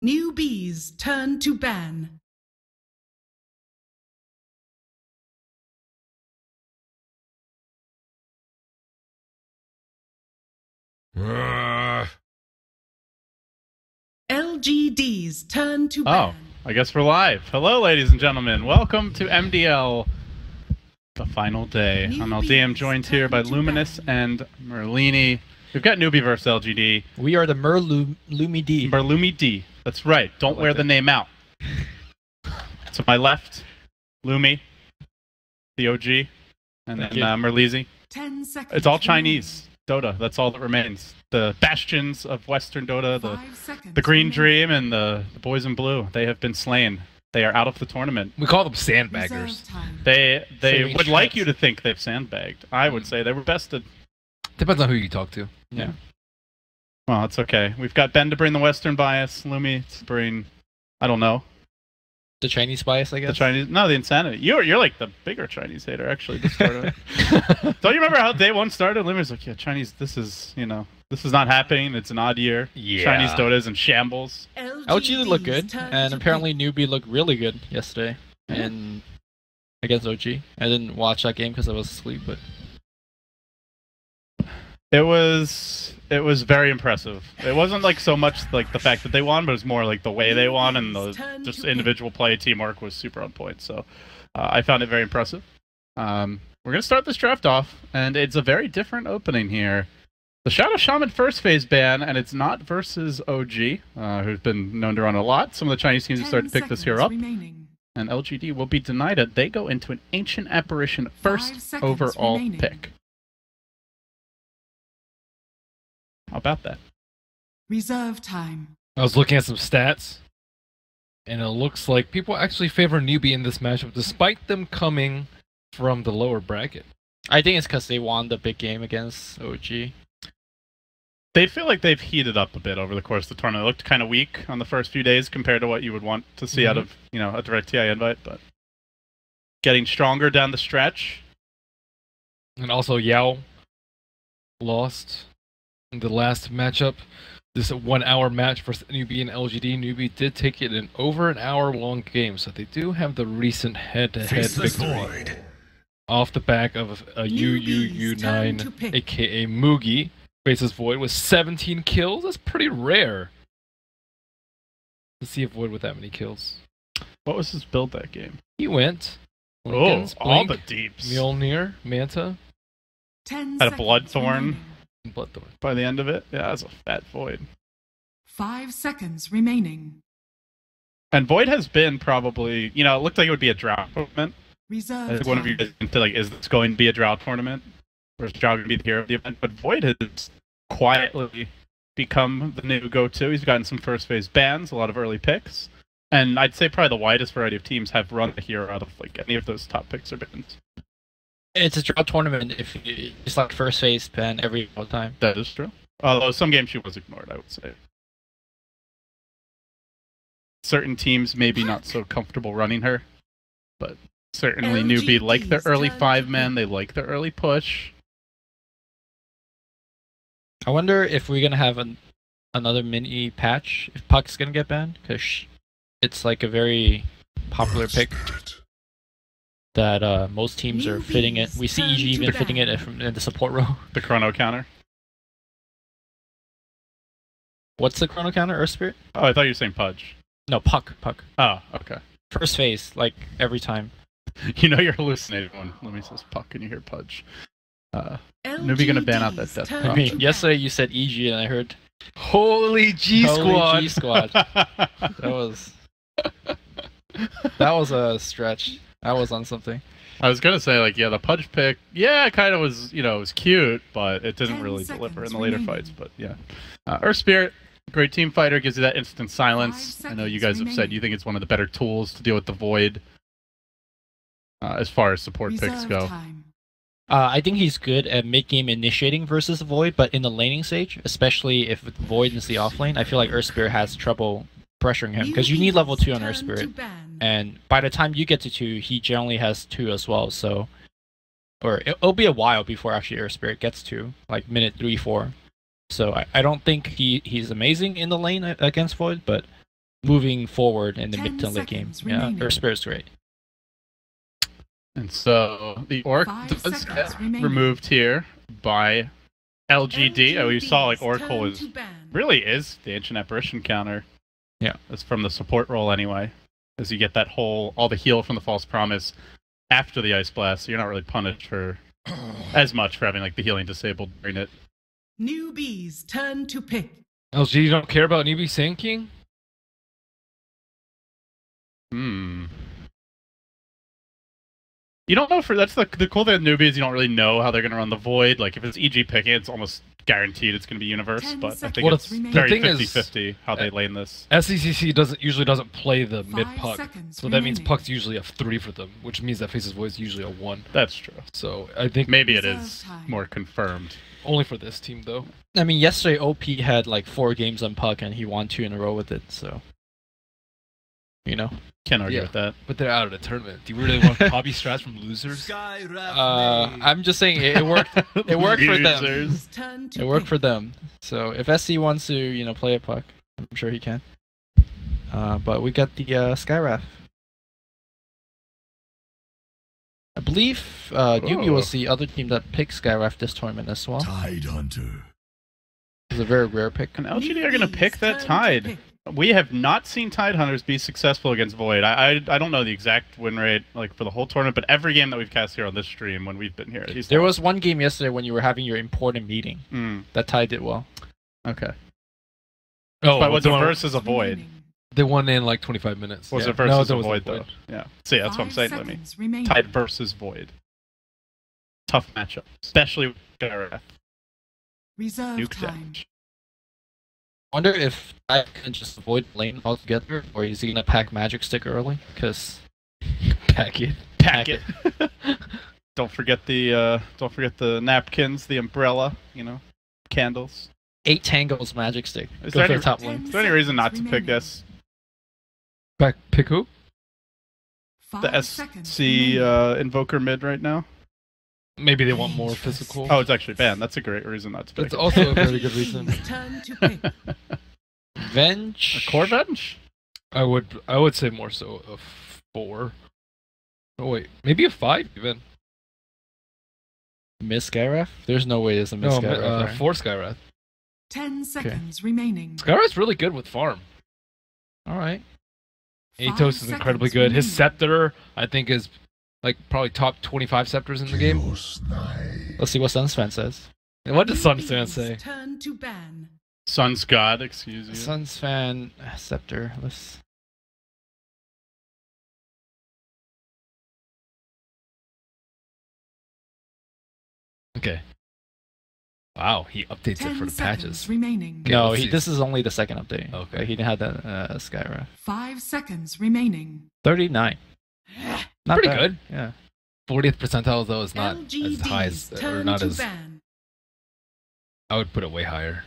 Newbee's turn to ban. LGD's turn to ban. I guess we're live. Hello, ladies and gentlemen. Welcome to MDL, the final day. I'm LD. I'm joined here by Luminous and Merlini. We've got Newbee versus LGD. We are the Merlumi D. Merlumi D. That's right. Don't wear the name out. To my left, Lumi, the OG, and then Merlizi. 10 seconds. It's all Chinese. Dota. That's all that remains. The bastions of Western Dota, the Green Dream, and the Boys in Blue. They have been slain. They are out of the tournament. We call them sandbaggers. They would like you to think they've sandbagged. I would say they were bested. Depends on who you talk to. Yeah. Well, it's okay. We've got Ben to bring the Western bias, Lumi to bring, I don't know. The Chinese bias, I guess? The Chinese, no, the insanity. You're like the bigger Chinese hater, actually, this tournament. Don't you remember how day one started? Lumi's like, yeah, Chinese, this is not happening. It's an odd year. Yeah. Chinese Dota is in shambles. LG looked good, and apparently Newbee looked really good yesterday and against OG. I didn't watch that game because I was asleep, but it was very impressive. It wasn't like so much like the fact that they won, but it was more like the way they won, and the just individual play, teamwork was super on point. So I found it very impressive. We're gonna start this draft off, and it's a very different opening here. The Shadow Shaman first phase ban, and it's not versus OG, who's been known to run a lot. Some of the Chinese teams have started to pick this here up. And LGD will be denied it. They go into an Ancient Apparition first overall pick. How about that? Reserve time. I was looking at some stats, and it looks like people actually favor Newbee in this matchup, despite them coming from the lower bracket. I think it's because they won the big game against OG. They feel like they've heated up a bit over the course of the tournament. It looked kind of weak on the first few days compared to what you would want to see out of, a direct TI invite, but getting stronger down the stretch. And also Yao lost in the last matchup. This 1 hour match versus Newbee and LGD. Newbee did take it in over an hour long game, so they do have the recent head-to-head victory off the back of a UUU9, aka Mugi, faces Void with 17 kills. That's pretty rare. Let's see if Void with that many kills. What was his build that game? He went Lincoln's, all the deeps. Mjolnir, Manta. Had a Bloodthorn. Bloodthorn. By the end of it, yeah, that's a fat Void. 5 seconds remaining. And Void has been probably, it looked like it would be a drought tournament. Reserve I think one of you guys into is this going to be a drought tournament? Or is Drought going to be the hero of the event? But Void has quietly become the new go-to. He's gotten some first phase bans, a lot of early picks. And I'd say probably the widest variety of teams have run the hero out of any of those top picks or bans. It's a drought tournament if you just like first phase ban every time. That is true. Although some games she was ignored, I would say. Certain teams maybe not so comfortable running her, but certainly Newbee like their early 5-man, they like their early push. I wonder if we're gonna have another mini patch, if Puck's gonna get banned, because it's like a very popular pick that most teams are fitting it. We see EG even fitting it in the support row. The chrono counter. What's the chrono counter? Earth Spirit? Oh, I thought you were saying Pudge. No, Puck. Oh, okay. First phase, like every time. You're hallucinating when Lemmy says Puck and you hear Pudge. Newbee gonna ban out that death. I mean, yesterday you said EG and I heard Holy G Squad. Holy G Squad. That was a stretch. I was on something. I was gonna say the Pudge pick, it kind of was, it was cute, but it didn't really deliver in the later fights. But yeah, Earth Spirit, great team fighter, gives you that instant silence. I know you guys have said you think it's one of the better tools to deal with the Void. As far as support picks go. I think he's good at mid-game initiating versus Void, but in the laning stage, especially if Void is the off lane, I feel like Earth Spirit has trouble pressuring him, because you need level 2 on Earth Spirit, and by the time you get to 2, he generally has 2 as well, so... Or it'll be a while before actually Earth Spirit gets 2, like minute 3-4. So I don't think he's amazing in the lane against Void, but moving forward in the 10 mid to late game. seconds Yeah, remaining. Earth Spirit's great. And so the Orc 5 does seconds get remaining. removed here by LGD. Oh, you saw like Oracle turn is to ban. really is the Ancient Apparition counter. Yeah. That's from the support role anyway. As you get that whole all the heal from the False Promise after the Ice Blast, so you're not really punished for as much for having like the healing disabled during it. Newbee's turn to pick. LG, you don't care about Newbee Sand King? You don't know that's the cool thing with Newbee is you don't really know how they're gonna run the Void. Like if it's EG picking, it's almost guaranteed it's gonna be Universe, 10 but I seconds think Well, it's remaining. very The thing is, 50-50 how they lane this. SECC usually doesn't play the 5 mid puck, seconds so that means remaining. pucks usually have 3 for them, which means that Faces Void is usually a 1. That's true. So I think Maybe it Reserve is time. more confirmed. only for this team though. I mean, yesterday OP had like 4 games on puck and he won 2 in a row with it. So, you know, Can't argue Yeah. with that. But they're out of the tournament. Do you really want hobby strats from losers? I'm just saying it worked. It worked for them. Losers. Newbee's turn to It worked pick. for them. So if SC wants to, you know, play a puck, I'm sure he can. But we got the Skywrath. I believe Newbee was the other team that picked Skywrath this tournament as well. Tide Hunter. It's a very rare pick. And LGD are going to pick Newbee's that turn to Tide. pick. We have not seen Tide Hunters be successful against Void. I don't know the exact win rate like for the whole tournament, but every game that we've cast here on this stream when we've been here, he's There was one game yesterday when you were having your important meeting that Tide did well. Okay. Oh, But was the it one- versus a Void? Remaining. they won in like 25 minutes. Was Yeah. it versus that a was Void though? Yeah. See, that's what I'm 5 saying, Lemmy. seconds remaining. Tide versus Void. Tough matchup, especially with Gareth. Reserve Nuke time. damage. I wonder if I can just avoid lane altogether, or is he gonna pack Magic Stick early? Because Pack it. Pack it. Don't forget the napkins, the umbrella, candles. 8 tangles Magic Stick. Is Go there for any- the top 10 lane. Is there any reason not to seconds pick remaining. this? Pick who? The 5 seconds SC remaining. Invoker mid right now? Maybe they want more physical. Oh, it's actually banned. That's a great reason not to pick That's it. also a very good reason. Newbee's turn to pick. Venge. A core bench? I would say more so a 4. Oh wait, maybe a 5 even. Miss Skywrath? There's no way there's a Miss No, Skywrath. right? 4 Skyrath. 10 seconds remaining. Skyrath's really good with farm. Alright. 5 Atos is incredibly seconds good. His remaining. Scepter, I think, is like probably top 25 scepters in the game. Chaos Knight. Let's see what Sunsfan says. And what does Sunfan Newbee's say? Turn to ban. Sun's God, excuse you. Sunsfan Scepter. Let's. Okay. Wow, he updates it 10 for the seconds patches. remaining. Okay, No, let's see. this is only the second update. Okay. Like, he didn't have that Skywrath. 5 seconds remaining. 39. Not Pretty bad. good. Yeah. 40th percentile though is not as LGD's high as, or turn not to as. ban. I would put it way higher.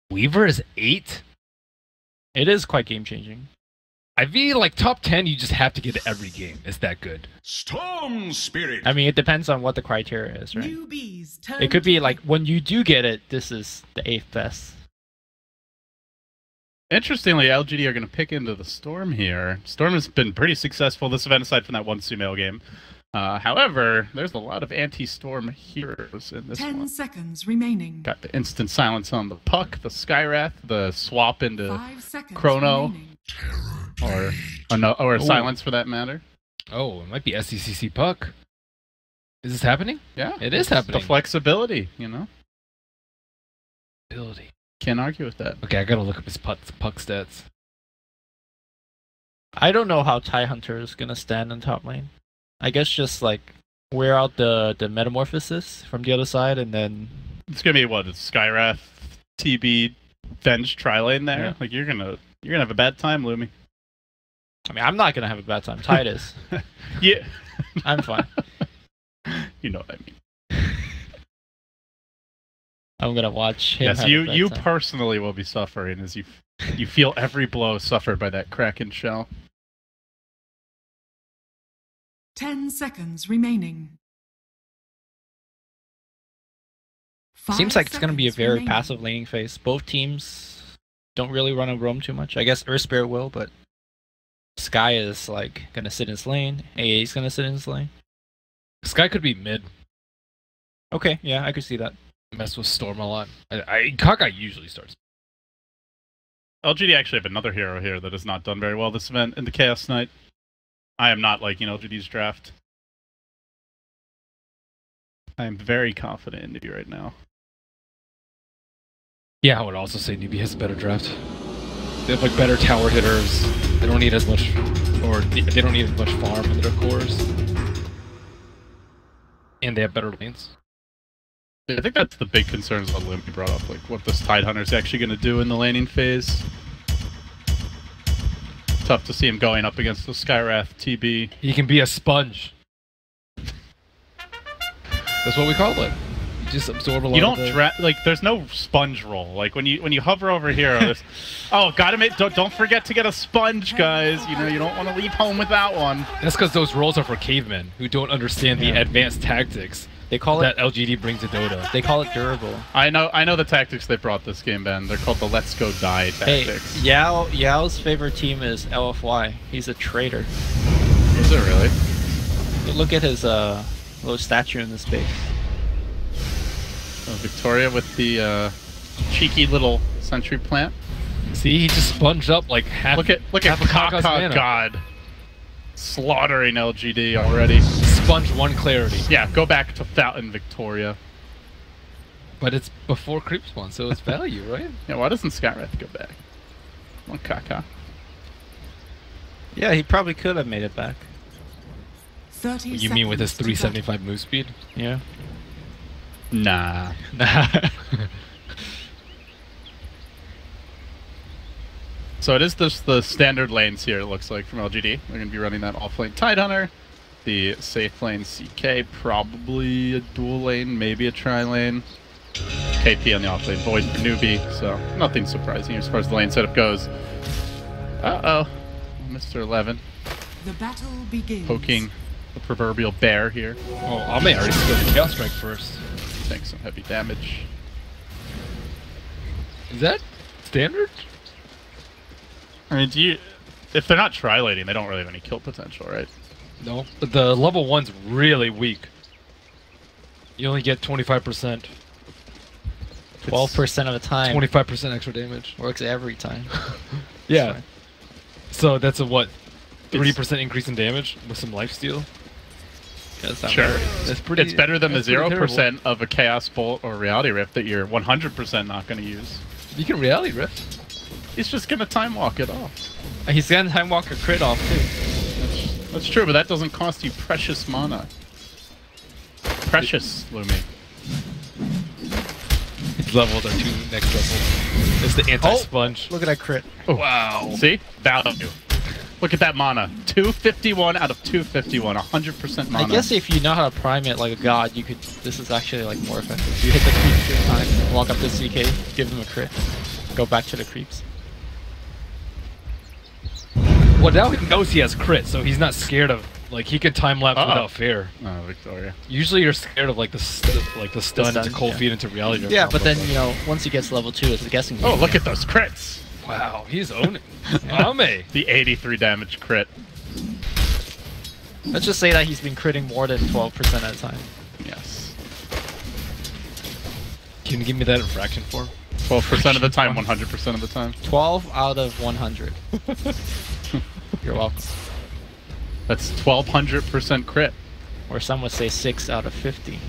Weaver is 8. It is quite game changing. I feel like top 10, you just have to get it every game. It's that good. Storm Spirit. I mean, it depends on what the criteria is, right? Newbee's turn It could to be pick. like when you do get it, this is the 8th best. Interestingly, LGD are going to pick into the Storm here. Storm has been pretty successful this event, aside from that one Sumail game. However, there's a lot of anti-Storm heroes in this 10 one. seconds remaining. Got the instant silence on the Puck, the Skywrath, the swap into 5 seconds Chrono. remaining. or a Ooh. silence for that matter. Oh, it might be SECC Puck. Is this happening? Yeah, It is it's happening. The flexibility, Ability. Can't argue with that. Okay, I gotta look up his puck stats. I don't know how TIE Hunter is gonna stand in top lane. I guess just like wear out the metamorphosis from the other side and then It's gonna be what? It's Skywrath, TB, Venge tri-lane there. Yeah. Like you're gonna have a bad time, Lumi. I mean I'm not gonna have a bad time. Tide is. Yeah, I'm fine. you know what I mean. I'm gonna watch him. Yes, have a you bad time. personally will be suffering as you feel every blow suffered by that Kraken shell. 10 seconds remaining. Seems 5 like it's gonna be a seconds very remaining. passive laning phase. Both teams don't really run a roam too much. I guess Earth Spirit will, but Sky is like gonna sit in his lane. AA is gonna sit in his lane. Sky could be mid. Okay, yeah, I could see that. Mess with Storm a lot. Kaka usually starts. LGD actually have another hero here that has not done very well this event in the Chaos Knight. I am not liking LGD's draft. I am very confident in Newbee right now. Yeah, I would also say Newbee has a better draft. They have like better tower hitters. They don't need as much, or they don't need as much farm in their cores. And they have better lanes. I think that's the big concerns that Limpy brought up, like what this Tidehunter is actually going to do in the laning phase. Tough to see him going up against the Skywrath TB. He can be a sponge. That's what we call it. You just absorb a lot. You don't of the... like. There's no sponge roll. Like when you hover over here. Oh, gotta make. Don't forget to get a sponge, guys. You know you don't want to leave home without one. That's because those rolls are for cavemen who don't understand the advanced tactics. They call that LGD brings to Dota. They call it durable. I know the tactics they brought this game, Ben. They're called the Let's Go Die tactics. Hey, Yao's favorite team is LFY. He's a traitor. Is it really? Look at his little statue in the space. Oh, Victoria with the cheeky little sentry plant. See, he just sponged up like half. Look at Kaka's Kaka mana. God slaughtering LGD already. Sponge one clarity. Yeah, go back to Fountain Victoria. But it's before creep spawn, so it's value, right? Yeah, why doesn't Skywrath go back? Come on, Kaka. Yeah, he probably could have made it back. 30 You mean with his seconds to 375 move speed? Yeah. Nah. So it is just the standard lanes here, it looks like, from LGD. They're going to be running that off-lane Tidehunter, the safe lane CK, probably a dual lane, maybe a tri-lane. KP on the off-lane, Void for Newbee, so nothing surprising as far as the lane setup goes. Uh-oh. Mr. 11 The battle begins. poking the proverbial bear here. Oh, Ame already skilled the Chaos Strike first. Taking some heavy damage. Is that standard? I mean, if they're not tri-laning, they don't really have any kill potential, right? No, but the level 1's really weak. You only get 25%. 12% of the time. 25% extra damage. Works every time. Yeah. Sorry. So that's a what? 30% increase in damage with some lifesteal? That's not Sure. bad. That's pretty. It's better than the that's pretty 0% terrible. of a Chaos Bolt or Reality Rift that you're 100% not going to use. You can reality rift. He's just going to time walk it off. He's gonna time walk a crit off too. That's true, but that doesn't cost you precious mana. Precious, Lumi. His levels are too next level. It's the anti-sponge. Look at that crit. Wow. See? Value. Look at that mana. 251 out of 251. 100% mana. I guess if you know how to prime it like a god, you could. This is actually like more effective. You hit the creep 3 times, walk up to CK, give him a crit, go back to the creeps. Well, now he knows he has crit, so he's not scared of. Like he can time lapse without fear. Oh, Victoria. Usually you're scared of like the stun into cold yeah. feed into reality. Drift Yeah, combo, but then you know once he gets level 2, it's a guessing game. Oh, look at those crits. wow, he's owning. Ame. The 83 damage crit. Let's just say that he's been critting more than 12% at a time. Yes. Can you give me that in fraction form? 12% of the time, 100% of the time. 12 out of 100. You're welcome. That's 1200% crit. Or some would say 6 out of 50.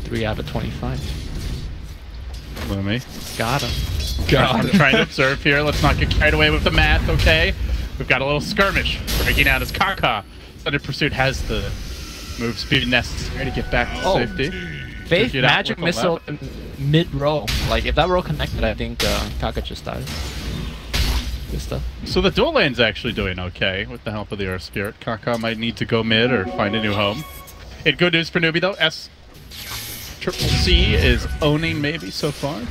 3 out of 25. Lumi. Got him. I'm trying to observe here. Let's not get carried away with the math, okay? We've got a little skirmish breaking out as Kaka. Thunder Pursuit has the move speed necessary to get back to safety. Faith Get out magic with missile 11. mid-row. Like, if that row connected, I think Kaka just died. Good stuff. So the dual lane's actually doing okay with the help of the Earth Spirit. Kaka might need to go mid or find a new home. It good news for Newbee though. Triple C is owning maybe so far.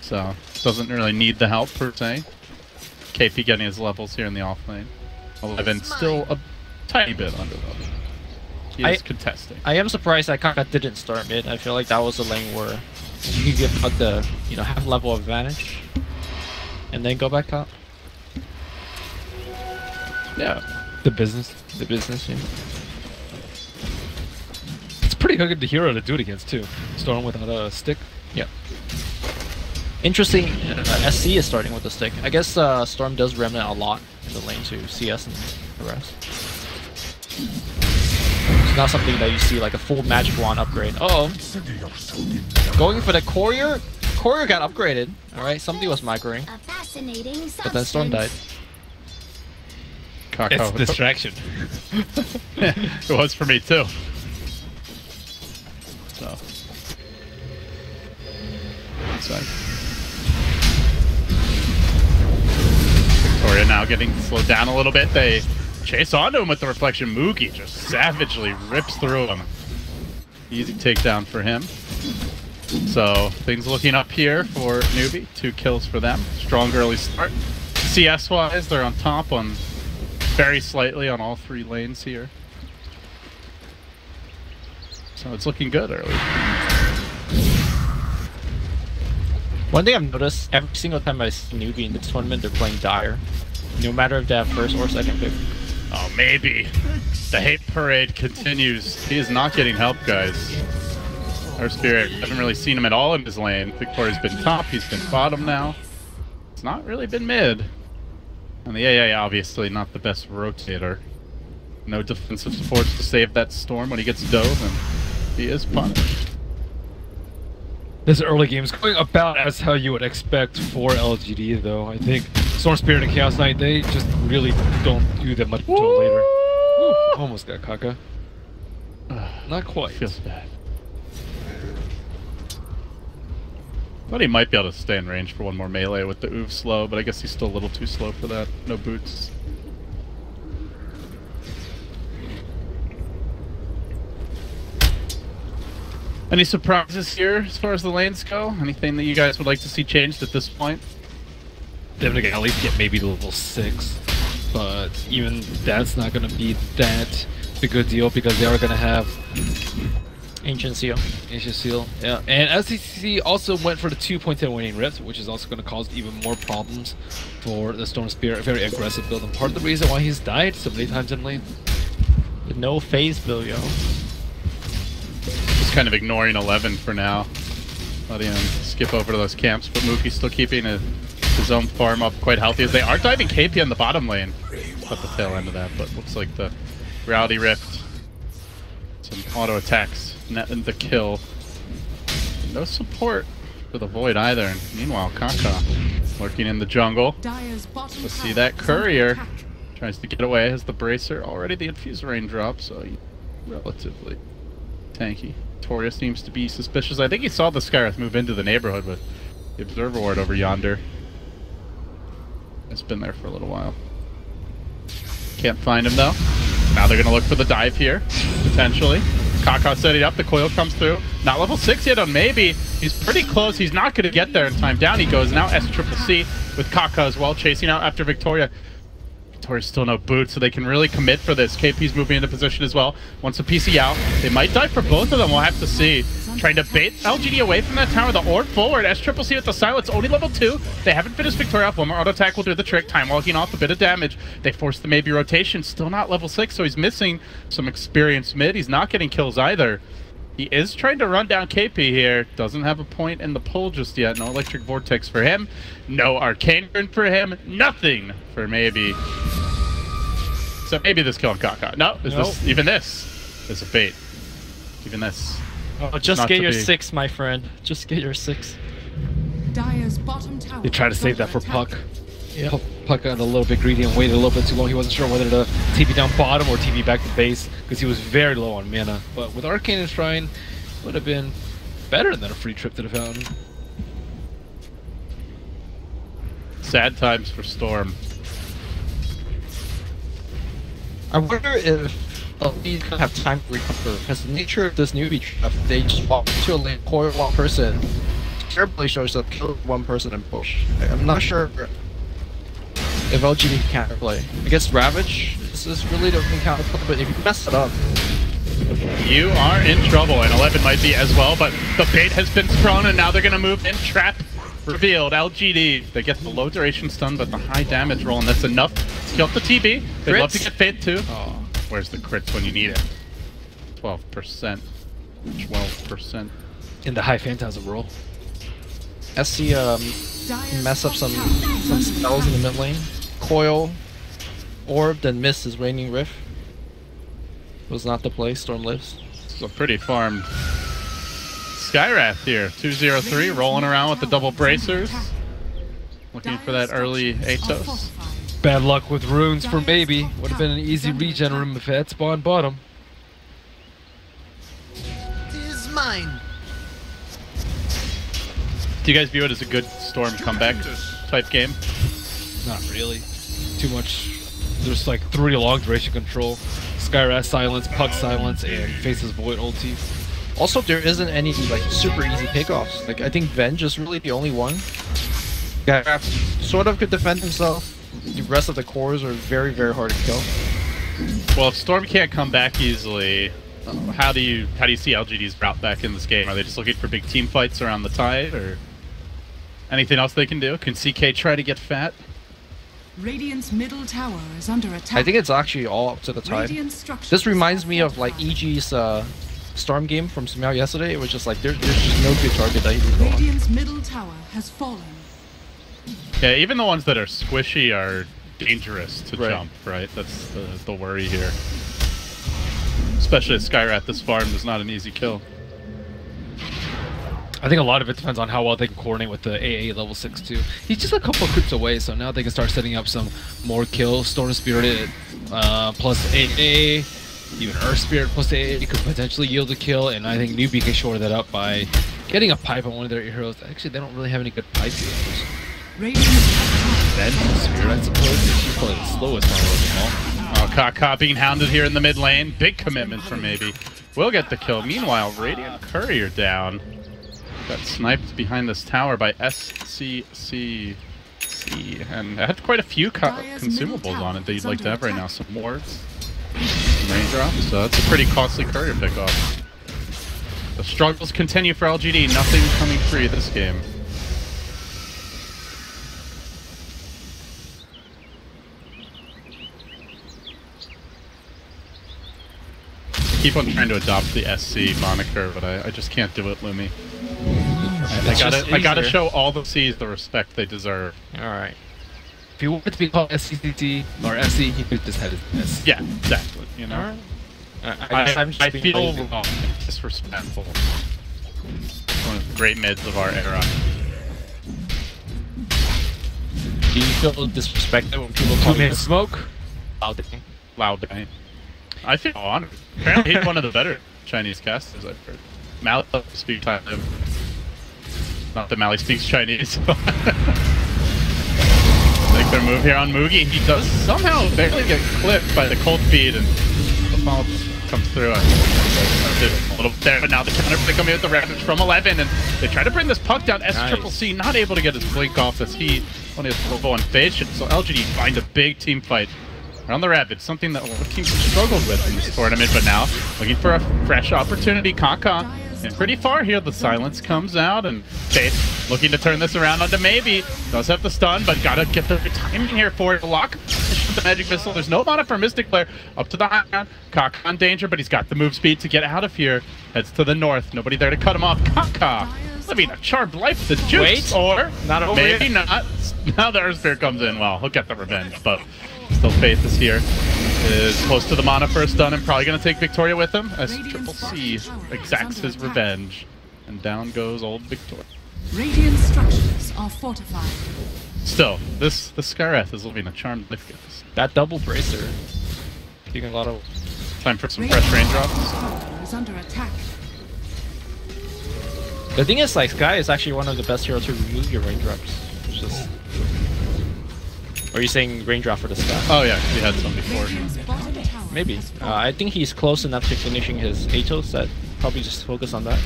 So doesn't really need the help per se. KP getting his levels here in the off lane. 11 still a tiny bit under level. He is contesting. I am surprised that Kaka didn't start mid. I feel like that was a lane where You can give out the half level advantage, and then go back top. Yeah. The business. The business, yeah. It's pretty good to hero to do it against too. Storm without a stick. Yeah. Interesting. SC is starting with the stick. I guess Storm does remnant a lot in the lane to CS and the rest. It's not something that you see like a full magic wand upgrade. Uh-oh. Going for the courier. Courier got upgraded. Alright, somebody was microing. But then Storm died. It's distraction. It was for me too. So. Victoria now getting slowed down a little bit. They chase onto him with the reflection. Moogie just savagely rips through him. Easy takedown for him. So things looking up here for Newbee. 2 kills for them. Strong early start. CS wise, they're on top on very slightly on all 3 lanes here. So it's looking good early. One thing I've noticed, every single time I see Newbee in this tournament, they're playing Dire. No matter if they have first or second pick. Oh, maybe. The hate parade continues. He is not getting help, guys. Our Spirit, haven't really seen him at all in his lane. Victoria's been top, he's been bottom now. It's not really been mid. And the AA obviously not the best rotator. No defensive supports to save that Storm when he gets dove, and he is punished. This early game is going about as how you would expect for LGD, though. I think Storm Spirit and Chaos Knight, they just really don't do that much until later. Ooh, almost got Kaka. Not quite. Feels bad. Thought he might be able to stay in range for one more melee with the Oof slow, but I guess he's still a little too slow for that. No boots. Any surprises here as far as the lanes go? Anything that you guys would like to see changed at this point? Definitely at least get maybe level 6, but even that's not going to be that big a deal because they are going to have Ancient Seal. Ancient Seal, yeah. And SCC also went for the 2.10 winning rift, which is also going to cause even more problems for the Storm Spirit. A very aggressive build, and part of the reason why he's died so many times in lane. With no phase build, yo. Just kind of ignoring 11 for now. Letting him skip over to those camps, but Mookie's still keeping his own farm up quite healthy as they are diving KP on the bottom lane. At the tail end of that, but looks like the Reality Rift. Some auto attacks, netting the kill. No support for the Void either. And meanwhile, Kaka lurking in the jungle. Let's see that courier. Tries to get away, has the bracer. Already the infuse rain drop, so he's relatively tanky. Victoria seems to be suspicious. I think he saw the Skyreth move into the neighborhood with the Observer Ward over yonder. It's been there for a little while. Can't find him though. Now they're gonna look for the dive here, potentially. Kaka setting up, the coil comes through. Not level 6 yet on Maybe. He's pretty close, he's not gonna get there in time. Down he goes, now SCCC with Kaka as well, chasing out after Victoria. Victoria's still no boot, so they can really commit for this. KP's moving into position as well. Wants a PC out. They might dive for both of them, we'll have to see. Trying to bait LGD away from that tower, the orb forward. SCCC with the silence, only level 2. They haven't finished Victoria off. One more auto attack will do the trick. Time walking off a bit of damage. They force the maybe rotation, still not level 6, so he's missing some experience mid. He's not getting kills either. He is trying to run down KP here. Doesn't have a point in the pull just yet. No Electric Vortex for him. No Arcane Rune for him. Nothing for Maybe. So maybe this kill on Kaka. No, this even this is a bait. Even this. Oh, just get your 6, my friend. Just get your 6. Dire's bottom tower. They tried to save that for Puck. Yeah. Puck got a little bit greedy and waited a little bit too long. He wasn't sure whether to TP down bottom or TP back to base because he was very low on mana. But with Arcane and Shrine, would have been better than a free trip to the fountain. Sad times for Storm. I wonder if he's gonna have time to recover, because the nature of this Newbee trap, they just walk into a lane, coil one person, terribly shows up, kill one person and push. I'm not sure if LGD can counterplay. I guess Ravage is really the only counterplay, but if you mess it up, You are in trouble, and 11 might be as well, but the bait has been sprung, and now they're going to move in. Trap revealed. LGD, they get the low duration stun, but the high damage roll, and that's enough to kill the TB. They'd love to get Fate too. Oh, where's the crits when you need it? 12%. 12%. In the high Phantasm roll. SC mess up some spells in the mid lane. Coil, Orb, then missed his Raining Rift. Was not the play. Storm lives. So pretty farmed. Skywrath here, 203, rolling around with the double bracers. Looking for that early Atos. Bad luck with runes for maybe. Would have been an easy regen room if it had spawned bottom. Is mine. Do you guys view it as a good Storm comeback type game? Not really. Too much. There's like 3 long duration control. Skywrath silence, Puck silence, and Faces Void ulti. Also, there isn't any like super easy pickoffs. Like I think Venge is really the only one. Skywrath sort of could defend himself. The rest of the cores are very, very hard to kill. Well, if Storm can't come back easily, how do you see LGD's route back in this game? Are they just looking for big team fights around the tide, or anything else they can do? Can CK try to get fat? Radiant's middle tower is under attack. I think it's actually all up to the tide. This reminds me of like EG's Storm game from Sumiao yesterday. It was just like there's just no good target that he can go on. Radiant's middle tower has fallen. Yeah, even the ones that are squishy are dangerous to jump, right? That's the worry here. Especially at Skywrath, this farm is not an easy kill. I think a lot of it depends on how well they can coordinate with the AA level 6 too. He's just a couple of creeps away, so now they can start setting up some more kills. Storm Spirited plus AA, even Earth Spirit plus AA could potentially yield a kill, and I think Newbee can shore that up by getting a pipe on one of their heroes. Actually, they don't really have any good pipe heroes. Then Spirit, I suppose. She's probably the slowest one of them all. Oh, Kaka being hounded here in the mid lane. Big commitment from maybe. Will get the kill. Meanwhile, Radiant Courier down. Got sniped behind this tower by SCCC, and it had quite a few consumables on it that you'd like to have right now. Some wards, some raindrops, so that's a pretty costly courier pickoff. The struggles continue for LGD, nothing coming free this game. Keep on trying to adopt the SC moniker, but I just can't do it, Lumi. I gotta show all the C's the respect they deserve. Alright. If you want it to be called SCCT or SC, he could just have it S. Yeah, exactly. You know? I feel wrong, disrespectful. One of the great mids of our era. Do you feel disrespected when people call you smoke? Loud. I feel honored. Apparently he's one of the better Chinese casters I've heard. Mally speaks time. Not that Mally speaks Chinese. Make their move here on Mugi. He does somehow barely get clipped by the cold feed, and the follow comes through. I did a little there, but now the counter pick coming with the Ravage from 11, and they try to bring this puck down. SCCC not able to get his blink off as he only has Robo and Phase Shift, so LGD find a big team fight around the Ravage, something that a lot of teams have struggled with in this tournament, but now looking for a fresh opportunity. Kaka and pretty far here, the silence comes out, and Faith looking to turn this around onto maybe. Does have the stun, but gotta get the timing here for it to lock the magic missile. There's no mana for Mystic Flare. Up to the high ground. Kaka in danger, but he's got the move speed to get out of here. Heads to the north. Nobody there to cut him off. Kaka living a charmed life. The juice, wait, or not over maybe yet. Not. Now the Earth Spirit comes in. Well, he'll get the revenge, but still Faith is here. Is close to the mana for a stun and probably going to take Victoria with him as CCC exacts his revenge. And down goes old Victoria. Radiant structures are fortified. Still, this Skywrath is living a charmed life, guys. That double bracer. Taking a lot of Time for some fresh raindrops. Is under attack. The thing is, like, Sky is actually one of the best heroes to remove your raindrops. It's just... Or are you saying raindrop for the Sky? Oh yeah, we had some before. Maybe. I think he's close enough to finishing his Atos that probably just focus on that.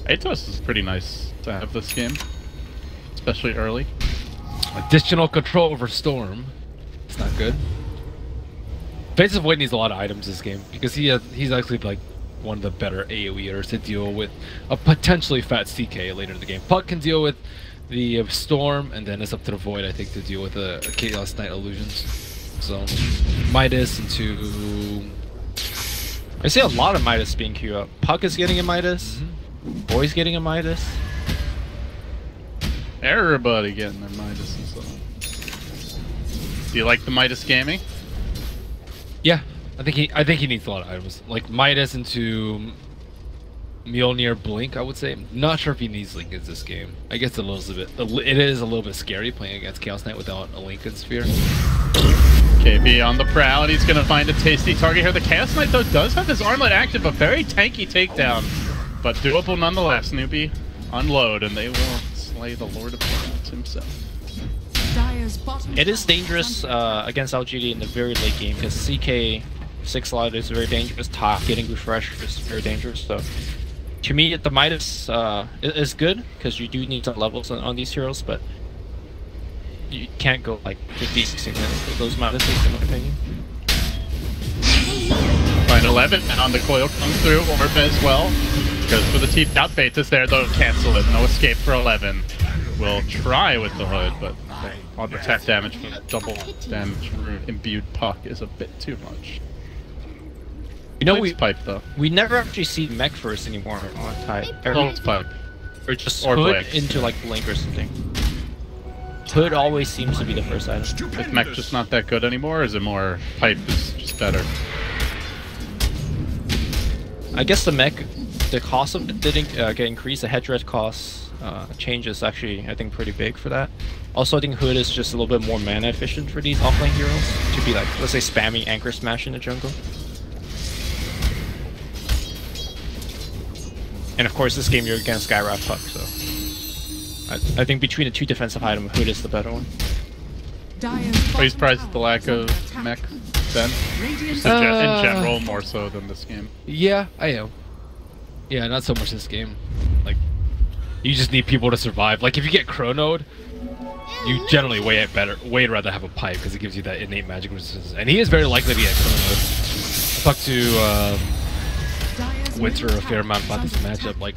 Atos is pretty nice to have this game, especially early. Additional control over Storm. It's not good. Faces of Void needs a lot of items this game because he's actually like one of the better AoEers to deal with a potentially fat CK later in the game. Puck can deal with the Storm, and then it's up to the Void, I think, to deal with the Chaos Knight illusions. So Midas into. I see a lot of Midas being queued up. Puck is getting a Midas. Boy's getting a Midas. Everybody getting their Midas and stuff. Do you like the Midas Gaming? Yeah, I think he needs a lot of items. Like Midas into Mjolnir Blink, I would say. I'm not sure if he needs Lincolns this game. I guess it is a little bit scary playing against Chaos Knight without a Lincoln Sphere. KB on the prowl, and he's gonna find a tasty target here. The Chaos Knight though does have his armlet active, a very tanky takedown, but doable nonetheless. Newbee unload, and they will slay the Lord of Chaos himself. It is dangerous against LGD in the very late game because CK 6 is very dangerous. Top getting refreshed is very dangerous. So to me, the Midas is good because you do need some levels on these heroes, but you can't go like 50, 60 minutes with those Midases in my opinion. Find 11, and on the coil comes through, Orb as well. Goes for the teeth out bait is there though, cancel it. No escape for 11. Will try with the hood, but on the attack damage from double damage from imbued Puck is a bit too much. You know, pipe though. We never actually see mech first anymore on type. It's pipe. Or just or hood Blake. into like Blink or something. Hood always seems to be the first item. Is mech just not that good anymore, or is it more pipe is just better? I guess the mech, the cost of it didn't get increased. The head cost changes actually, I think, pretty big for that. Also, I think Hood is just a little bit more mana efficient for these offlane heroes to be like, let's say, spamming Anchor Smash in the jungle. And of course, this game you're against Skywrath Puck, so I think between the two defensive items, Hood is the better one. Are you surprised at the lack of mech then? Just in general, more so than this game. Yeah, I am. Yeah, not so much this game. Like, you just need people to survive. Like, if you get chronoed, you generally way rather have a pipe because it gives you that innate magic resistance. And he is very likely to get chronoed. I talked to Winter a fair amount about this matchup. Like,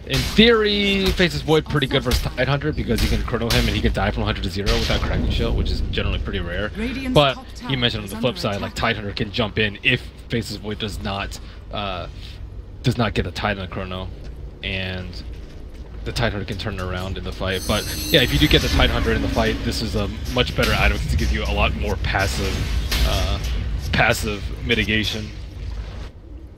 in theory, Faces Void pretty good versus Tidehunter because he can chrono him and he can die from 100 to 0 without cracking shield, which is generally pretty rare. But he mentioned on the flip side, like Tidehunter can jump in if Faces Void does not get a Tidehunter chrono, and the Tidehunter can turn around in the fight. But yeah, if you do get the Tidehunter in the fight, this is a much better item to give you a lot more passive mitigation.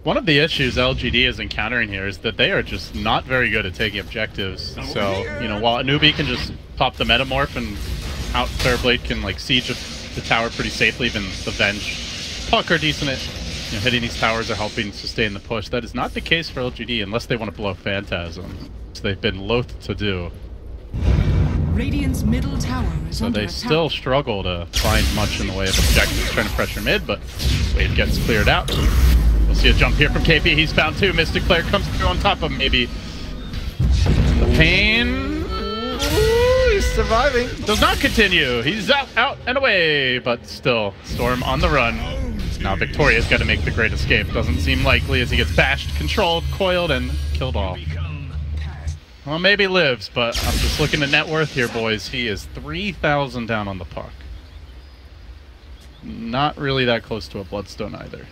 One of the issues LGD is encountering here is that they are just not very good at taking objectives. So, you know, while Newbee can just pop the Metamorph and out Fairblade can like siege the tower pretty safely, even the Venge. Puck are decent at hitting these towers are helping sustain the push. That is not the case for LGD unless they want to blow Phantasm, which they've been loath to do. Radiant's middle tower is so under they attack. still struggle to find much in the way of objectives, trying to pressure mid, but wave gets cleared out. We'll see a jump here from KP. He's found two. Mystic Flare comes through on top of him, maybe. The pain. Ooh, he's surviving. Does not continue. He's out and away, but still, Storm on the run. Now Victoria's got to make the great escape. Doesn't seem likely as he gets bashed, controlled, coiled, and killed off. Well, maybe lives, but I'm just looking at net worth here, boys. He is 3,000 down on the puck. Not really that close to a Bloodstone either.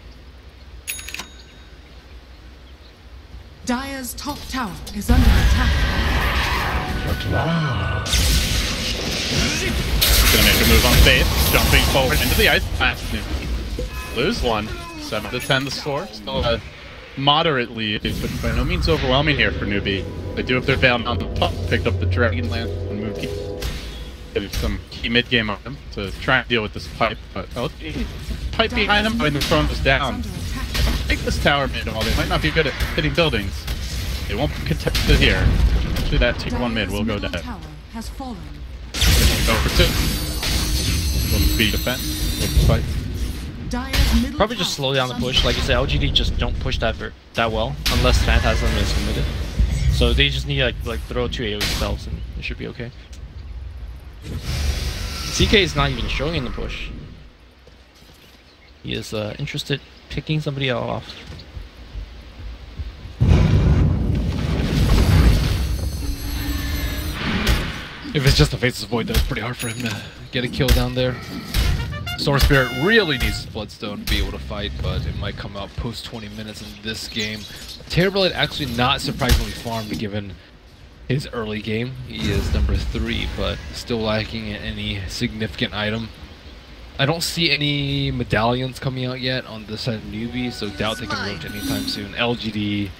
Dire's top tower is under attack. Gonna make a move on Faith, jumping forward into the ice. Lose one. 7 to 10 the score. Still a moderate lead, but by no means overwhelming here for Newbee. They do have their Veil on the puck, picked up the Dragon Lance and moved getting some key mid-game on them to try and deal with this pipe, but LG pipe behind them when the throne was down. Take this tower mid, while they might not be good at hitting buildings. They won't be contested here. Actually, that tier 1 mid will go dead. Tower has fallen. Go for 2. Will be defense. Will fight. Dire's middle Probably just tower slow down the is push. under Like you said, LGD just don't push that well unless Phantasm is committed. So they just need like throw 2 AoE spells and it should be okay. CK is not even showing in the push. He is interested picking somebody off. If it's just a Faceless Void, though, it's pretty hard for him to get a kill down there. Storm Spirit really needs Bloodstone to be able to fight, but it might come out post 20 minutes in this game. Terrorblade actually not surprisingly farmed given his early game. He is number 3, but still lacking in any significant item. I don't see any medallions coming out yet on this side of Newbee, so doubt they can roach anytime soon. LGD,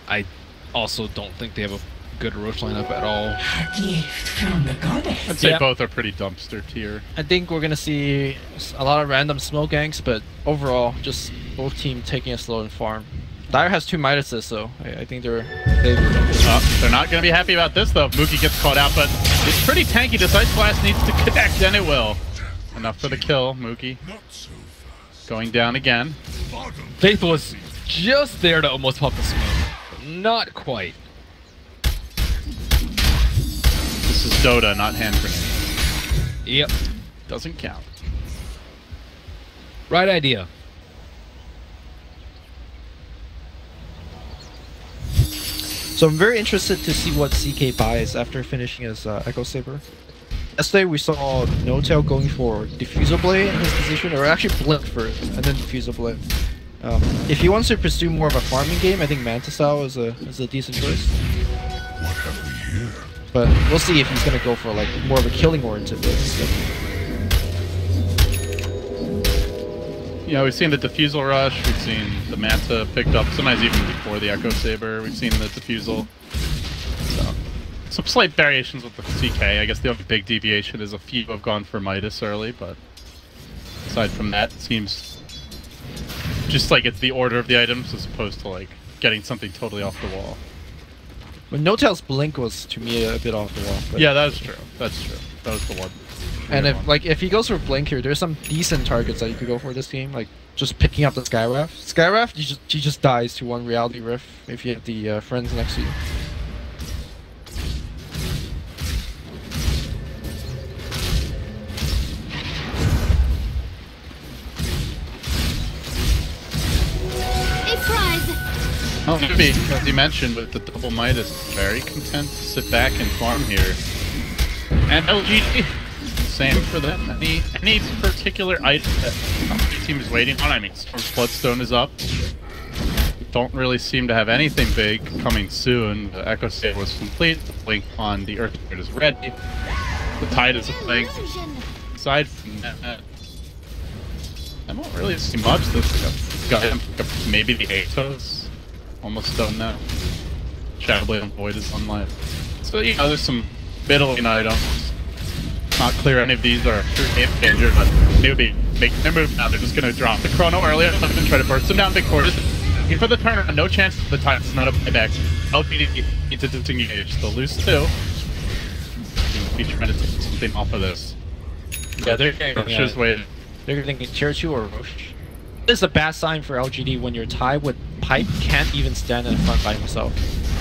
I also don't think they have a good roach lineup at all. I'd say both are pretty dumpster tier. I think we're gonna see a lot of random smoke ganks, but overall, just both teams taking it slow and farm. Dire has 2 Midases, so I think they're not going to be happy about this, though. Mookie gets caught out, but it's pretty tanky. The Ice Blast needs to connect, and it will. Enough for the kill, Mookie. Going down again. Faith was just there to almost pop the smoke. Not quite. This is Dota, not hand grenade. Yep. Doesn't count. Right idea. So I'm very interested to see what CK buys after finishing his Echo Saber. Yesterday we saw No-Tail going for Diffusal Blade in his position, or actually Blink first, and then Diffusal Blade. If he wants to pursue more of a farming game, I think Manta Style is a decent choice. What have we here? But we'll see if he's gonna go for like more of a killing oriented build. You know, we've seen the Diffusal Rush, we've seen the Manta picked up, sometimes even before the Echo Saber, we've seen the Diffusal. So, some slight variations with the CK. I guess the only big deviation is a few have gone for Midas early, but aside from that, it seems just like it's the order of the items as opposed to like getting something totally off the wall. But No-Tail's Blink was to me a bit off the wall. But Yeah, that's true. That's true. That was the one. and if he goes for Blink here, there's some decent targets that you could go for this game, like just picking up the Skyraft. Skyraft, he just dies to 1 Reality Rift if you have the friends next to you. Oh, Newbee, as you mentioned, with the double Midas, very content to sit back and farm here. And LGD, same for them. Any particular item that the team is waiting on? I mean, Storm's Bloodstone is up. Don't really seem to have anything big coming soon. The Echo Saber was complete. The Blink on the Earth Spirit is ready. The Tide is a thing. Aside from that, I don't really see much. There's maybe the Atos. Almost done now. Shadowblade and Void is online. So, you know, there's some middling items. Not clear any of these are true game changer, but Newbee making their move now. They're just going to drop the Chrono earlier and try to burst them down big quarters. For the turn, no chance the time is not a playback. LGD needs to disengage. They'll lose 2. Be trying to take something off of this. Yeah, they're thinking tier 2 or Roche. This is a bad sign for LGD when your tie with Pipe can't even stand in front by himself.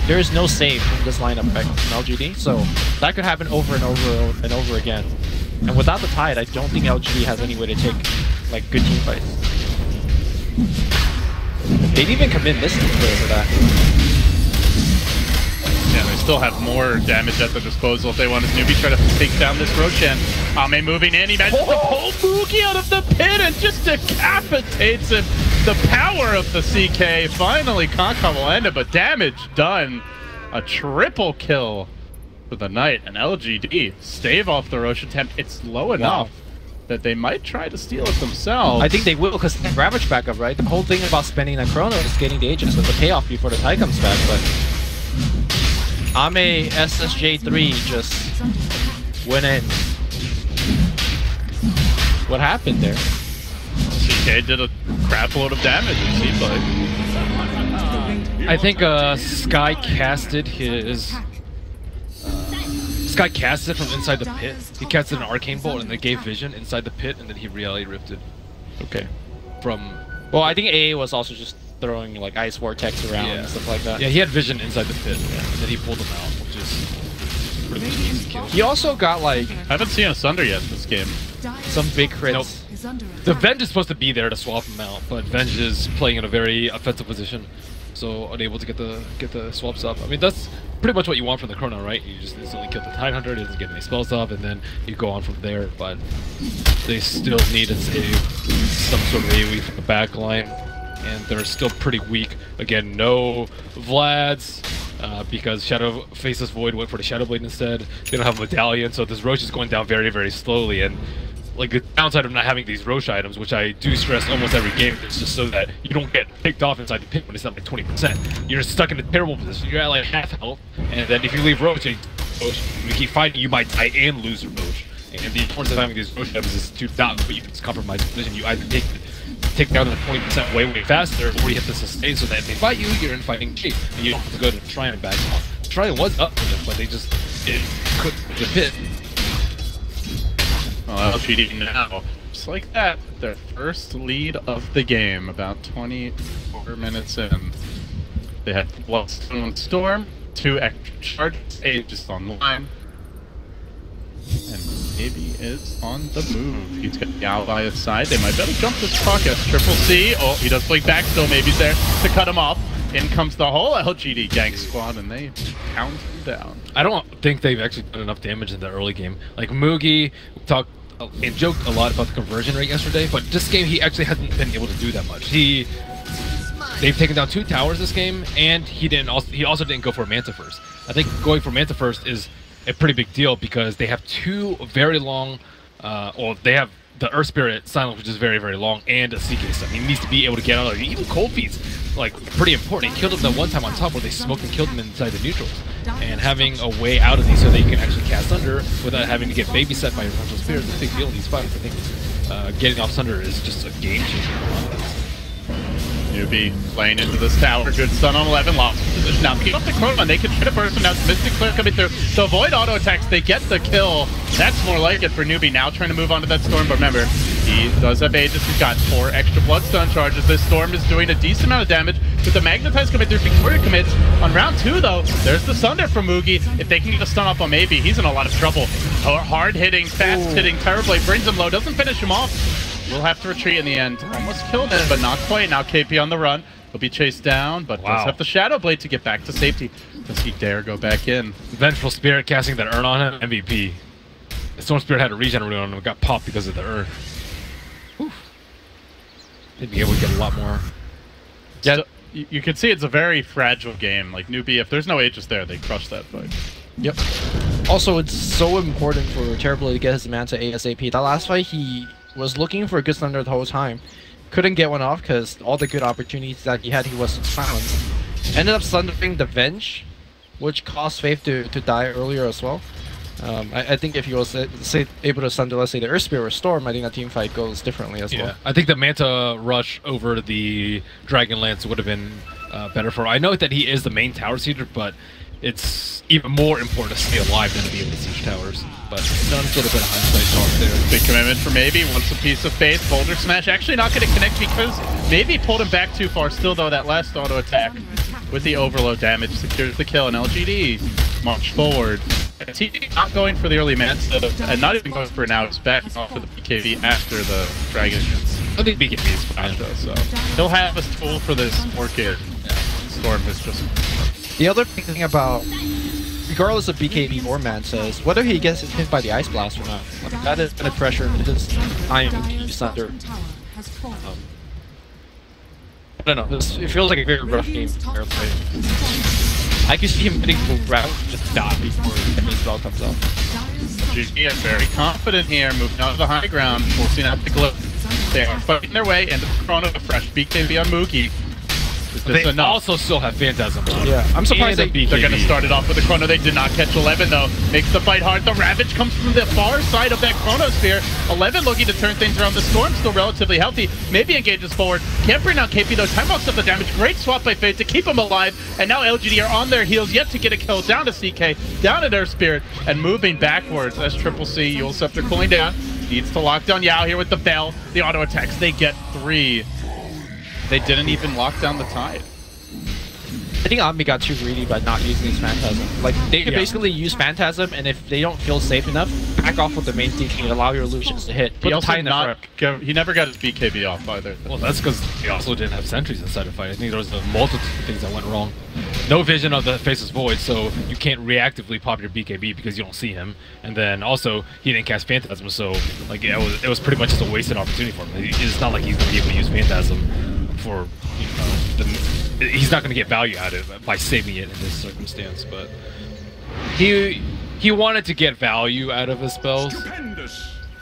There is no save from this lineup from LGD, so that could happen over and over and over again. And without the Tide, I don't think LGD has any way to take like good team fights. They'd even commit this for that. Yeah, they still have more damage at their disposal if they want to. Newbee try to take down this Roshan. Ame moving in, he manages to pull Mookie out of the pit and just decapitates him. The power of the CK. Finally, Kanka will end it, but damage done. A triple kill for the Knight, and LGD stave off the Roshan attempt. It's low enough that they might try to steal it themselves. I think they will, because they have Ravage backup, right? The whole thing about spending that Chrono is getting the Aegis as a payoff before the Tide comes back, but Ame SSJ3 just went in. What happened there? CK did a crap load of damage, it seemed like. I think Sky casted his... Sky casted from inside the pit. He casted an Arcane Bolt and they gave vision inside the pit, and then he Reality Rifted. Okay. From... Well, I think AA was also just throwing like Ice Vortex around and stuff like that. Yeah, he had vision inside the pit, and then he pulled him out, which is pretty easy kill. He also got like... I haven't seen a Sunder yet this game. some big crits. Nope. is under The attack. Venge is supposed to be there to swap him out, but Venge is playing in a very offensive position, so unable to get the swaps up. I mean, that's pretty much what you want from the Chrono, right? You just instantly kill the Tidehunter, he doesn't get any spells up, and then you go on from there. But they still need to save some sort of AoE from the back line, and they're still pretty weak. Again, no Vlads. Because Shadow Faceless Void went for the Shadow Blade instead. They don't have a Medallion, so this Roche is going down very, very slowly. And like the downside of not having these Roche items, which I do stress almost every game, is just so that you don't get picked off inside the pit when it's not like 20%. You're stuck in a terrible position. You're at like half health, and then if you leave Roche, and you keep fighting, you might die and lose your Roche. And the importance of having these Roche items is to not put you in this compromised position. You either take down the 20% way, way faster, or you have to sustain so that if they fight you, you're in fighting shape, and you don't have to go to try and back off. Try was up for them, but they just couldn't the pit. Well, LGD now, just like that, their first lead of the game, about 24 minutes in. They had one Storm, 2 extra charges, Aegis on the line. And Newbee is on the move. He's got Yao by his side. They might be able to jump this clock as Triple C. Oh, he does blink back still. Maybe's there to cut him off. In comes the whole LGD gang squad, and they pound him down. I don't think they've actually done enough damage in the early game. Like Mugi talked and joked a lot about the conversion rate yesterday, but this game he actually hasn't been able to do that much. They've taken down 2 towers this game, and he also didn't go for a Manta first. I think going for Manta first is a pretty big deal because they have 2 very long, they have the Earth Spirit silence, which is very, very long, and a CK stun. He needs to be able to get out of it. Even Cold Feet's like pretty important. He killed him that one time on top where they smoked and killed him inside the neutrals. And having a way out of these so that you can actually cast Thunder without having to get babyset by your Torrential Spirit is a big deal in these fights. I think getting off Thunder is just a game changer. Newbee playing into this tower. Good stun on 11. Lost position now. Keep up the Chrono, and they can try to burst him now. Mystic Flare coming through. The Void auto attacks. They get the kill. That's more like it for Newbee. Now trying to move on to that Storm. But remember, he does have Aegis. He's got 4 extra blood stun charges. This Storm is doing a decent amount of damage. With the Magnetize coming through, Victoria commits. On round 2, though, there's the Sunder from Mugi. If they can get a stun off on Maybe, he's in a lot of trouble. Hard hitting, fast hitting, terribly. Brings him low. Doesn't finish him off. We'll have to retreat in the end. Almost killed him, but not quite. Now KP on the run. He'll be chased down, but does have the Shadow Blade to get back to safety. Does he dare go back in? Vengeful Spirit casting that Urn on him, MVP. The Storm Spirit had a regen on him and got popped because of the Urn. They'd be able to get a lot more. Yeah, so, you can see it's a very fragile game. Like Newbee, if there's no Aegis there, they crush that fight. Yep. Also, it's so important for Terribly to get his Manta ASAP. That last fight, he was looking for a good Thunder the whole time. Couldn't get one off because all the good opportunities that he had, he was silenced. Ended up Thundering the Venge, which caused Faith to die earlier as well. I think if he was able to Thunder, let's say, the Earth Spirit or Storm, I think that team fight goes differently as well. I think the Manta rush over the Dragon Lance would have been better for him. I know that he is the main tower seeder, but it's even more important to stay alive than to be able to siege towers. But Dunn's a little bit of hindsight talk there. Big commitment for Maybe. Wants a piece of faith. Boulder Smash actually not going to connect because Maybe pulled him back too far. Still, though, that last auto attack with the overload damage secures the kill. And LGD march forward. TD not going for the early Manta and not even going for it now. It's backing off of the BKB after the Dragon. I think BKB is fine though, so he'll have a tool for this Orchid. Storm is just. The other big thing about, regardless of BKB or Manta, is whether he gets hit by the Ice Blast or not. Like, that is going to pressure into this time to Thunder. I don't know, it feels like a very rough game. I can see him hitting full route, just die before any spell comes up. GG is very confident here, moving on to the high ground, forcing out the glow. They are fighting their way into the Chrono, the fresh BKB on Mugi. They also still have Phantasm. Yeah, I'm surprised they're going to start it off with the Chrono. They did not catch 11, though. Makes the fight hard. The Ravage comes from the far side of that Chronosphere. 11 looking to turn things around. The Storm still relatively healthy. Maybe engages forward. Can't bring down KP, though. Time walks up the damage. Great swap by Fate to keep him alive. And now LGD are on their heels, yet to get a kill. Down to CK, down to Earth Spirit, and moving backwards as Triple C. Yule Scepter cooling down. Needs to lock down Yao here with the Bell. The auto attacks. They get 3. They didn't even lock down the Tide. I think Omni got too greedy by not using his Phantasm. Like, they could basically use Phantasm, and if they don't feel safe enough, back off with the main thing and allow your illusions to hit. He also he never got his BKB off either. Well, that's because he also didn't have sentries inside the fight. I think there was a multitude of things that went wrong. No vision of the faceless void, so you can't reactively pop your BKB because you don't see him. And then also he didn't cast Phantasm, so like it was pretty much just a wasted opportunity for him. It's not like he's gonna be able to use Phantasm for he's not gonna get value out of it by saving it in this circumstance. But he wanted to get value out of his spells.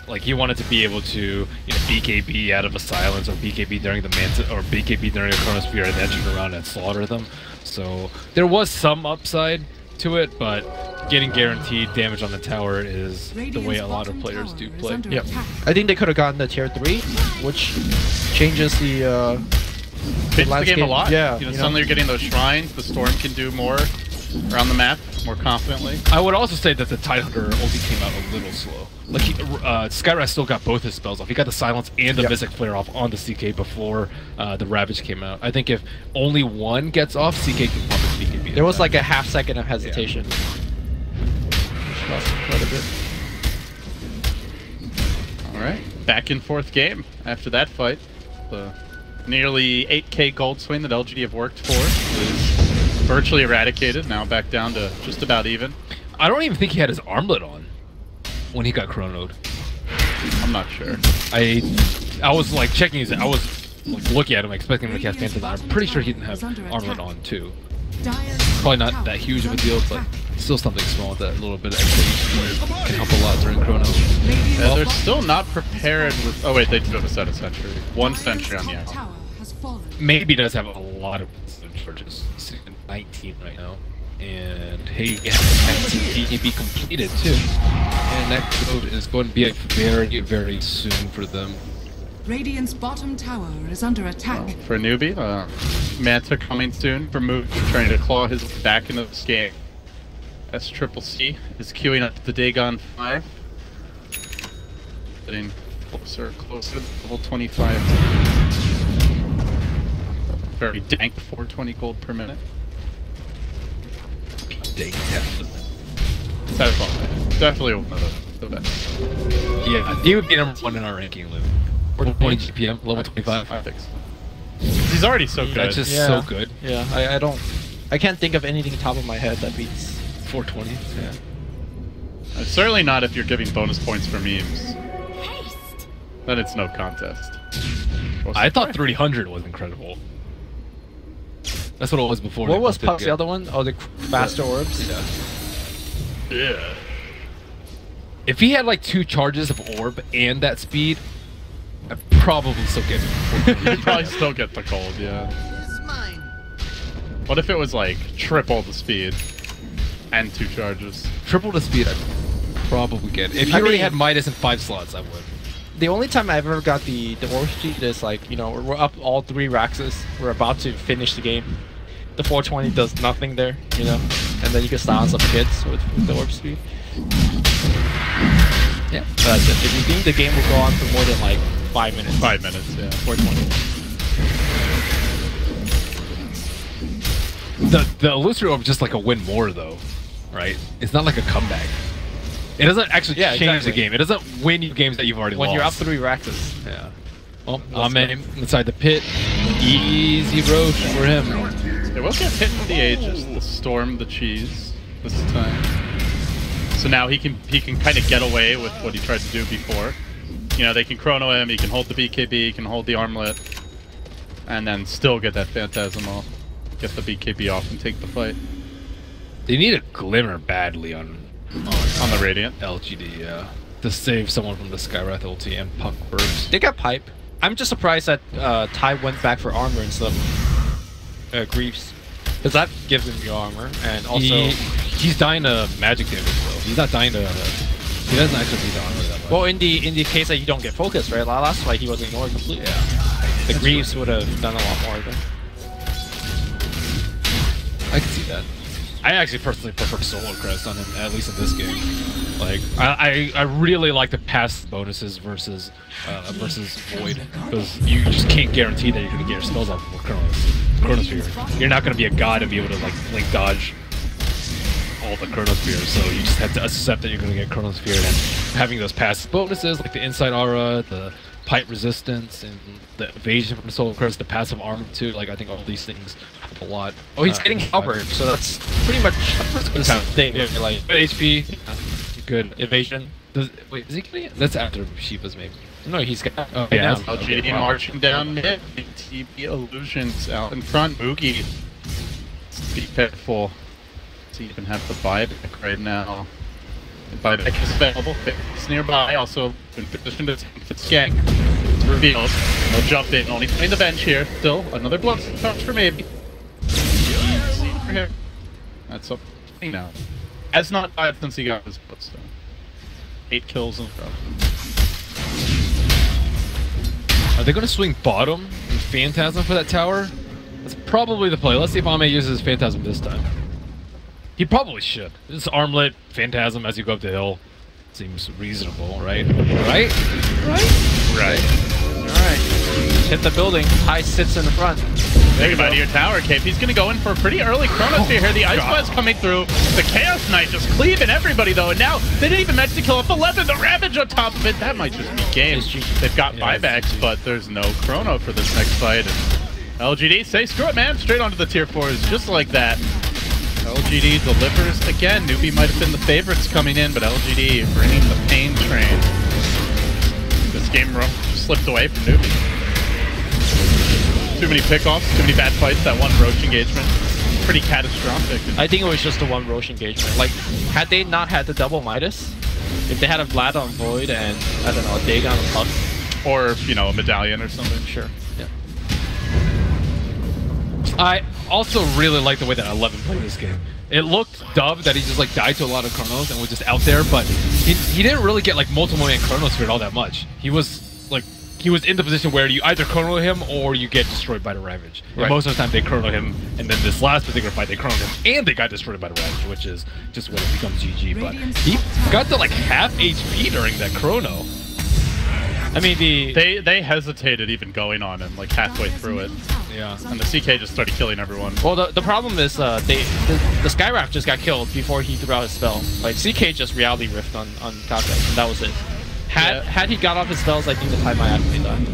Like he wanted to be able to BKB out of a silence or BKB during the Manta or BKB during a Chronosphere and then turn around and slaughter them. So there was some upside to it, but getting guaranteed damage on the tower is the way a lot of players do play. Yep. I think they could have gotten the tier 3, which changes the Fits the game a lot. Yeah. Suddenly you're getting those shrines. The Storm can do more around the map more confidently. I would also say that the Tidehunter ulti came out a little slow. Like Skyrise still got both his spells off. He got the Silence and the Mystic Flare off on the CK before the Ravage came out. I think if only one gets off, CK can pump his BKB. There was like a half second of hesitation. Quite a bit. Alright, back in 4th game after that fight. The nearly 8k gold swing that LGD have worked for is virtually eradicated, now back down to just about even. I don't even think he had his armlet on when he got chronoed. I'm not sure. I was like checking his, I was like looking at him expecting him to cast Phantasm. I'm pretty sure he didn't have armlet on too. Probably not that huge of a deal, but still something small. That little bit of extra HP can help a lot during chrono. Yeah, they're still not prepared with... Oh wait, they do have a set of sentry. 1 sentry on the owl. Maybe does have a lot of charges. 19 right now. And hey, he can be completed too. And that code is going to be very, very soon for them. Radiant's bottom tower is under attack. For Newbee, Manta coming soon for move, trying to claw his way back into this game. SCCC is queuing up the Dagon 5. Getting closer to level 25. Very dank 420 gold per minute. Definitely one of the best. Yeah, he would be #1 in our ranking, Lou. We're 20 GPM, level 25. I think so. He's already so good. That's just so good. Yeah, I can't think of anything top of my head that beats 420. Yeah. Certainly not if you're giving bonus points for memes. Then it's no contest. I thought 300 was incredible. That's what it was before. What was Puck's the other one? Oh, the faster orbs? Yeah. If he had like 2 charges of orb and that speed, I'd probably still get it. You'd probably still get the gold, yeah. What if it was like triple the speed and 2 charges? Triple the speed, I'd probably get it. If you already had Midas in 5 slots, I would. The only time I've ever got the orb speed is like, we're up all 3 Raxes. We're about to finish the game. The 420 does nothing there, and then you can silence up hits with the orb speed. Yeah, but if you think the game will go on for more than like 5 minutes. 5 minutes, yeah. 420. The illusory orb is just like a win more though, right? It's not like a comeback. It doesn't actually change the game. It doesn't win you games that you've already lost. When you're up 3 Raxes. Yeah. Well, Amen inside the pit. Easy road for him. It will get hit in the Aegis, the Storm, the Cheese this time. So now he can kind of get away with what he tried to do before. They can chrono him, he can hold the BKB, he can hold the armlet, and then still get that Phantasm off. Get the BKB off and take the fight. They need a Glimmer badly on the Radiant. LGD, yeah. To save someone from the Skywrath ulti and Puck burst. They got Pipe. I'm just surprised that Ty went back for armor instead of Greaves. Because that gives him the armor, and also... He's dying to magic damage though. He's not dying to... He doesn't actually need the armor that much. Well, in the case that you don't get focused, right? Last fight he was ignored completely. Yeah. The Greaves would have done a lot more of it. I can see that. I actually personally prefer Solo Crest on him, at least in this game. Like, I really like the pass bonuses versus Void, because you just can't guarantee that you're going to get your spells off with Chronosphere. You're not going to be a god and be able to like link dodge all the Chronospheres, so you just have to accept that you're going to get Chronosphere, and having those passive bonuses like the Inside Aura, the Pipe Resistance, and the Evasion from the Soul Crest, the passive armor too, like I think all these things help a lot. Oh, he's getting Halberd, so that's pretty much the same thing. Yeah, Like good HP, good evasion. Wait, is he getting it? That's after Shiva's maybe. No, he's got. Oh, yeah. LGD marching down mid. TB Illusions out in front. Moogie. Be pitiful to even have the buyback right now. The buyback is available. It's nearby. Also in position to skank. It's revealed. No jump in. Only playing the bench here. Still another blood touch for maybe. Easy for him. That's up now. Has not died since he got his bloodstone. 8 kills in a row. Are they going to swing bottom and Phantasm for that tower? That's probably the play. Let's see if Ame uses Phantasm this time. He probably should. This armlet, Phantasm as you go up the hill seems reasonable, right? Right? Alright. Hit the building. High sits in the front. Think about your tower, Cape. He's going to go in for a pretty early Chronosphere here. The Ice Blast coming through. The Chaos Knight just cleaving everybody, though. And now they didn't even manage to kill off 11. The Ravage on top of it. That might just be game. They've got buybacks, but there's no Chrono for this next fight. And LGD say, screw it, man. Straight onto the tier 4s, just like that. LGD delivers again. Newbee might have been the favorites coming in, but LGD bringing the pain train. This game slipped away from Newbee. Too many pickoffs, too many bad fights. That one Roach engagement, pretty catastrophic. I think it was just the one Roche engagement. Like, had they not had the double Midas, if they had a Vlad on Void and, I don't know, a Dagon on Puck. Or, you know, a Medallion or something. Sure. Yeah. I also really like the way that 11 played this game. It looked dubbed that he just like died to a lot of Chronos and was just out there, but he didn't really get like multiple man Chronosphere all that much. He was in the position where you either chrono him or you get destroyed by the Ravage. Right. And most of the time they chrono him, and then this last particular fight they chrono him and they got destroyed by the Ravage, which is just when it becomes GG. But he got to like half HP during that chrono. I mean, they hesitated even going on him like halfway through it. Yeah. And the CK just started killing everyone. Well, the problem is the Skyraft just got killed before he threw out his spell. Like, CK just reality rift on Kaka, and that was it. Had he got off his spells, I think the time might have been done.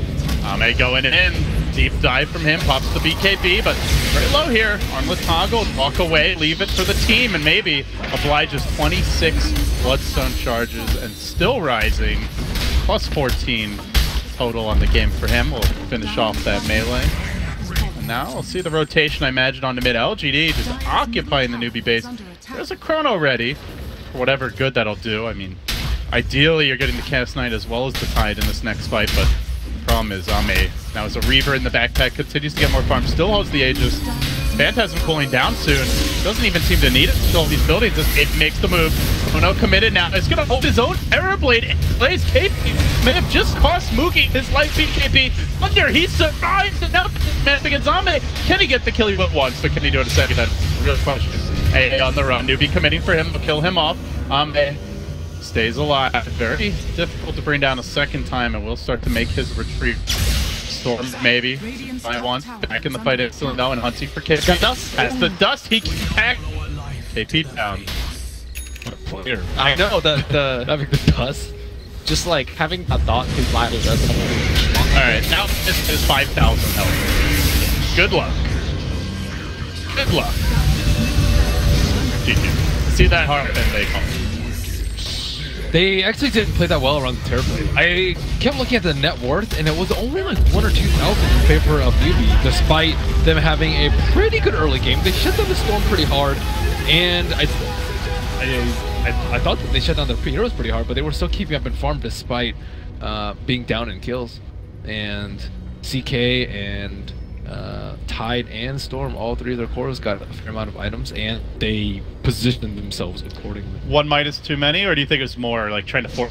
Ame going in. Deep dive from him. Pops the BKB, but very low here. Armlet toggle. Walk away. Leave it for the team, and maybe obliges 26 Bloodstone charges and still rising. Plus 14 total on the game for him. We'll finish off that melee. And now we'll see the rotation, I imagine, on the mid. LGD just occupying the Newbee base. There's a Chrono ready for whatever good that'll do. I mean, ideally, you're getting the Chaos Knight as well as the Tide in this next fight, but the problem is Ame now is a Reaver in the backpack, continues to get more farm, still holds the Aegis. Phantasm cooling down soon. Doesn't even seem to need it to kill these buildings. It makes the move. Uno committed now. It's going to hold his own Terrorblade. Plays KP. May have just cost Moogie his life BKB. Thunder, he survives. And now man against Ame. Can he get the kill he went once, but can he do it a second? That's a real question. Hey, on the run. Newbee committing for him. Will kill him off. Ame stays alive. Very difficult to bring down a second time, and will start to make his retreat. Storm, maybe. By one. Back in the fight instantly now and hunting for KP. Got dust. Has the dust. He can back. KP down. What a player. I know, Having the dust. just like having a thought to fly does something. Alright, now this is 5,000 health. Good luck. Good luck. GG. See that heart and they come. They actually didn't play that well around the Terrorblade. I kept looking at the net worth, and it was only like 1,000 or 2,000 in favor of Newbee, despite them having a pretty good early game. They shut down the Storm pretty hard, and I thought that they shut down their heroes pretty hard, but they were still keeping up in farm despite being down in kills. And CK and Tide and Storm, all three of their cores got a fair amount of items, and they positioned themselves accordingly. One Midas too many, or do you think it's more like trying to force